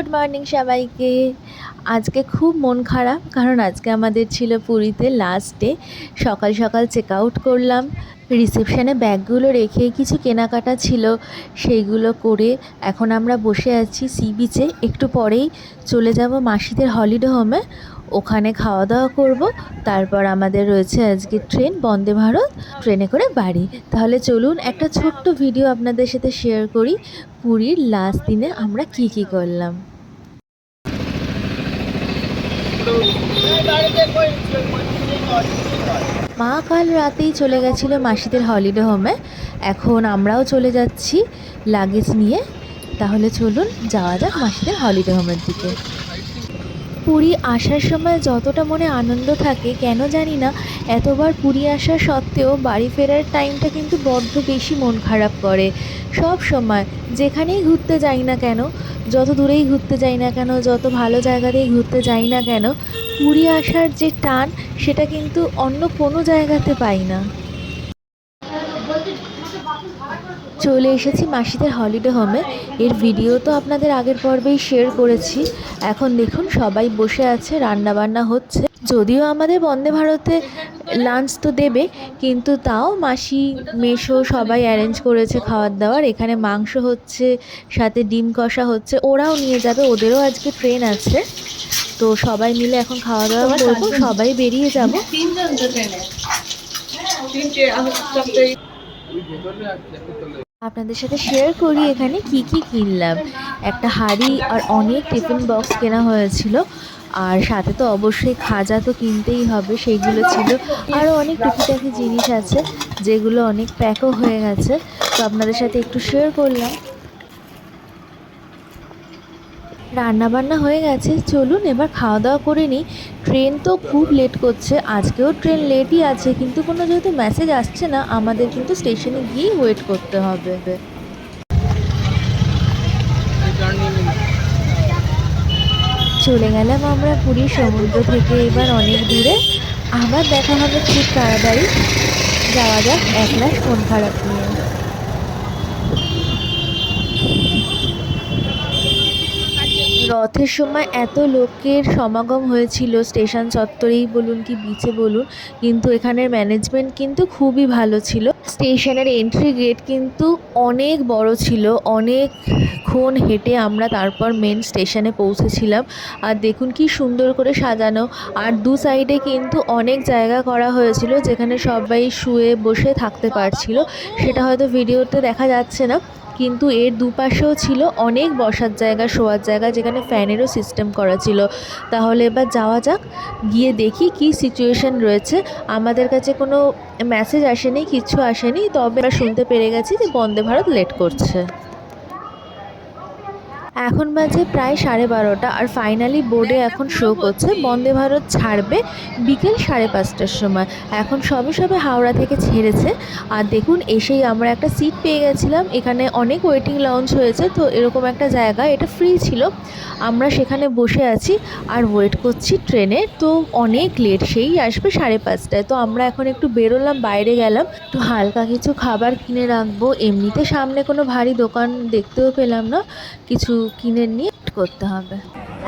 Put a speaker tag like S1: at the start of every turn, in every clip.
S1: Good morning সবাইকে। আজকে খুব মন খারাপ, কারণ আজকে আমাদের ছিল পুরীতে লাস্ট ডে। সকাল সকাল চেক আউট করলাম, রিসেপশানে ব্যাগগুলো রেখে কিছু কেনাকাটা ছিল সেইগুলো করে এখন আমরা বসে আছি সি বিচে। একটু পরেই চলে যাব মাসিদের হলিডে হোমে, ওখানে খাওয়া দাওয়া করব। তারপর আমাদের রয়েছে আজকে ট্রেন, বন্দে ভারত ট্রেনে করে বাড়ি। তাহলে চলুন একটা ছোট্ট ভিডিও আপনাদের সাথে শেয়ার করি পুরীর লাস্ট দিনে আমরা কি কি করলাম। মা কাল রাতেই চলে গেছিলো মাসিদের হলিডে হোমে, এখন আমরাও চলে যাচ্ছি লাগেজ নিয়ে। তাহলে চলুন যাওয়া যাক মাসিদের হলিডে হোমের দিকে। পুরী আসার সময় যতটা মনে আনন্দ থাকে, কেন জানি না এতবার পুরী আসা সত্ত্বেও বাড়ি ফেরার টাইমটা কিন্তু বড্ড বেশি মন খারাপ করে। সব সময় যেখানেই ঘুরতে যাই না কেন, যত দূরেই ঘুরতে যাই না কেন, যত ভালো জায়গাতেই ঘুরতে যাই না কেন, পুরী আসার যে টান সেটা কিন্তু অন্য কোনো জায়গাতে পাই না। চলে এসেছি মাসিদের হলিডে হোমে। এর ভিডিও তো আপনাদের আগের পর্বেই শেয়ার করেছি। এখন দেখুন সবাই বসে আছে, রান্না বান্না হচ্ছে। যদিও আমাদের বন্দে ভারতে লাঞ্চ তো দেবে, কিন্তু তাও মাসি মেসো সবাই অ্যারেঞ্জ করেছে খাওয়ার দাওয়ার। এখানে মাংস হচ্ছে, সাথে ডিম কষা হচ্ছে, ওরাও নিয়ে যাবে, ওদেরও আজকে ট্রেন আছে। তো সবাই মিলে এখন খাওয়া দাওয়া করবো, সবাই বেরিয়ে যাবো। আপনাদের সাথে শেয়ার করি এখানে কি কি কিনলাম। একটা হাঁড়ি আর অনেক টিফিন বক্স কেনা হয়েছিল, আর সাথে তো অবশ্যই খাজা তো কিনতেই হবে, সেইগুলো ছিল। আরও অনেক টুকিটাকি জিনিস আছে যেগুলো অনেক প্যাকও হয়ে গেছে, তো আপনাদের সাথে একটু শেয়ার করলাম। রান্নাবান্না হয়ে গেছে, চলুন এবার খাওয়া দাওয়া করে নিই। ট্রেন তো খুব লেট করছে, আজকেও ট্রেন লেটই আছে, কিন্তু কোনো যেহেতু মেসেজ আসছে না, আমাদের কিন্তু স্টেশনে গিয়েই ওয়েট করতে হবে। চলে গেলাম আমরা পুরীর সমুদ্র থেকে এবার অনেক দূরে। আবার দেখা হবে খুব তাড়াতাড়ি। যাওয়া যাক এক লাখ মন খারাপ নিয়ে। রথের সময় এত লোকের সমাগম হয়েছিল স্টেশন চত্বরেই বলুন কি বিচে বলুন, কিন্তু এখানের ম্যানেজমেন্ট কিন্তু খুবই ভালো ছিল। স্টেশনের এন্ট্রি গেট কিন্তু অনেক বড় ছিল, অনেকক্ষণ হেঁটে আমরা তারপর মেন স্টেশনে পৌঁছেছিলাম। আর দেখুন কি সুন্দর করে সাজানো, আর দু সাইডে কিন্তু অনেক জায়গা করা হয়েছিল যেখানে সবাই শুয়ে বসে থাকতে পারছিল। সেটা হয়তো ভিডিওতে দেখা যাচ্ছে না, কিন্তু এর দুপাশেও ছিল অনেক বসার জায়গা, শোয়ার জায়গা, যেখানে ফ্যানেরও সিস্টেম করা ছিল। তাহলে এবার যাওয়া যাক, গিয়ে দেখি কি সিচুয়েশান রয়েছে। আমাদের কাছে কোনো মেসেজ আসেনি, কিচ্ছু আসেনি, তবে আমরা শুনতে পেরে গেছি যে বন্দে ভারত লেট করছে। এখন বাজে প্রায় 12:30, আর ফাইনালি বোর্ডে এখন শো করছে বন্দে ভারত ছাড়বে বিকেল 5:30টার সময়। এখন সবে সবে হাওড়া থেকে ছেড়েছে। আর দেখুন এসেই আমরা একটা সিট পেয়ে গেছিলাম। এখানে অনেক ওয়েটিং লঞ্চ হয়েছে, তো এরকম একটা জায়গা, এটা ফ্রি ছিল। আমরা সেখানে বসে আছি আর ওয়েট করছি ট্রেনে। তো অনেক লেট, সেই আসবে 5:30টায়। তো আমরা এখন একটু বেরোলাম, বাইরে গেলাম, একটু হালকা কিছু খাবার কিনে রাখবো। এমনিতে সামনে কোনো ভারী দোকান দেখতেও পেলাম না, কিছু কিনে নিয়ে করতে হবে।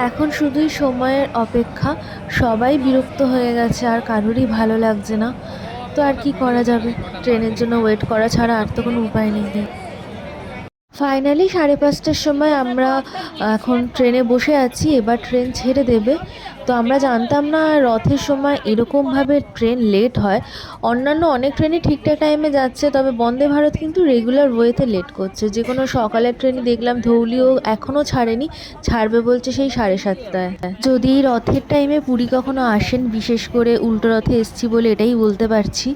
S1: এখন শুধুই সময়ের অপেক্ষা। সবাই বিরক্ত হয়ে গেছে, আর কারোরই ভালো লাগছে না। তো আর কি করা যাবে, ট্রেনের জন্য ওয়েট করা ছাড়া আর তো কোনো উপায় নেই। ফাইনালি 5:30টার সময় আমরা এখন ট্রেনে বসে আছি, এবার ট্রেন ছেড়ে দেবে। তো আমরা জানতাম না রথের সময় এরকমভাবে ট্রেন লেট হয়। অন্যান্য অনেক ট্রেনই ঠিকঠাক টাইমে যাচ্ছে, তবে বন্দে ভারত কিন্তু রেগুলার ওয়েতে লেট করছে। যে কোনো সকালের ট্রেনই দেখলাম, ধৌলিও এখনও ছাড়েনি, ছাড়বে বলছে সেই 7:30টায়। যদি রথের টাইমে পুরী কখনো আসেন, বিশেষ করে উল্টো রথে এসছি বলে এটাই বলতে পারছি,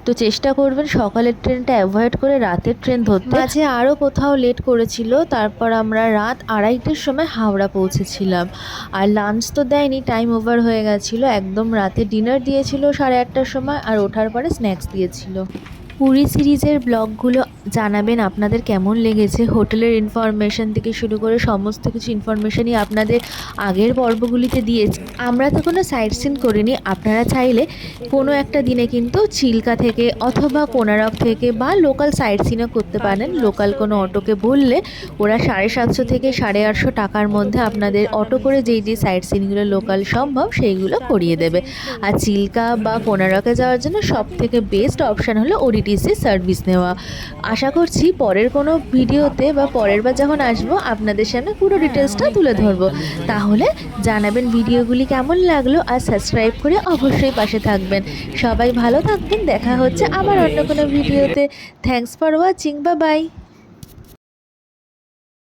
S1: তো চেষ্টা করবেন সকালের ট্রেনটা অ্যাভয়েড করে রাতের ট্রেন ধরতে। মাঝে আরও কোথাও লেট করেছিল, তারপর আমরা রাত 2:30টার সময় হাওড়া পৌঁছেছিলাম। আর লাঞ্চ তো দেয়নি, টাইম ওভার হয়ে গেছিলো একদম। রাতে ডিনার দিয়েছিল 8:30টার সময়, আর ওঠার পরে স্ন্যাক্স দিয়েছিল। পুরী সিরিজের ব্লগগুলো জানাবেন আপনাদের কেমন লেগেছে। হোটেলের ইনফরমেশন থেকে শুরু করে সমস্ত কিছু ইনফরমেশনই আপনাদের আগের পর্বগুলিতে দিয়েছি। আমরা তো কোনো সাইট সিন করিনি, আপনারা চাইলে কোনো একটা দিনে কিন্তু চিল্কা থেকে অথবা কোনারক থেকে বা লোকাল সাইট সিনও করতে পারেন। লোকাল কোনো অটোকে বললে ওরা 750 থেকে 850 টাকার মধ্যে আপনাদের অটো করে যেই সাইট সিনগুলো লোকাল সম্ভব সেইগুলো করিয়ে দেবে। আর চিল্কা বা কোনারকে যাওয়ার জন্য সবথেকে বেস্ট অপশান হলো ওডিটিসি সার্ভিস নেওয়া। আশা করছি পরের কোনো ভিডিওতে বা পরের বার যখন আসবো আপনাদের সামনে পুরো ডিটেলসটা তুলে ধরবো। তাহলে জানাবেন ভিডিওগুলি কেমন লাগলো আর সাবস্ক্রাইব করে অবশ্যই পাশে থাকবেন। সবাই ভালো থাকবেন, দেখা হচ্ছে আবার অন্য কোনো ভিডিওতে। Thanks for watching, bye bye.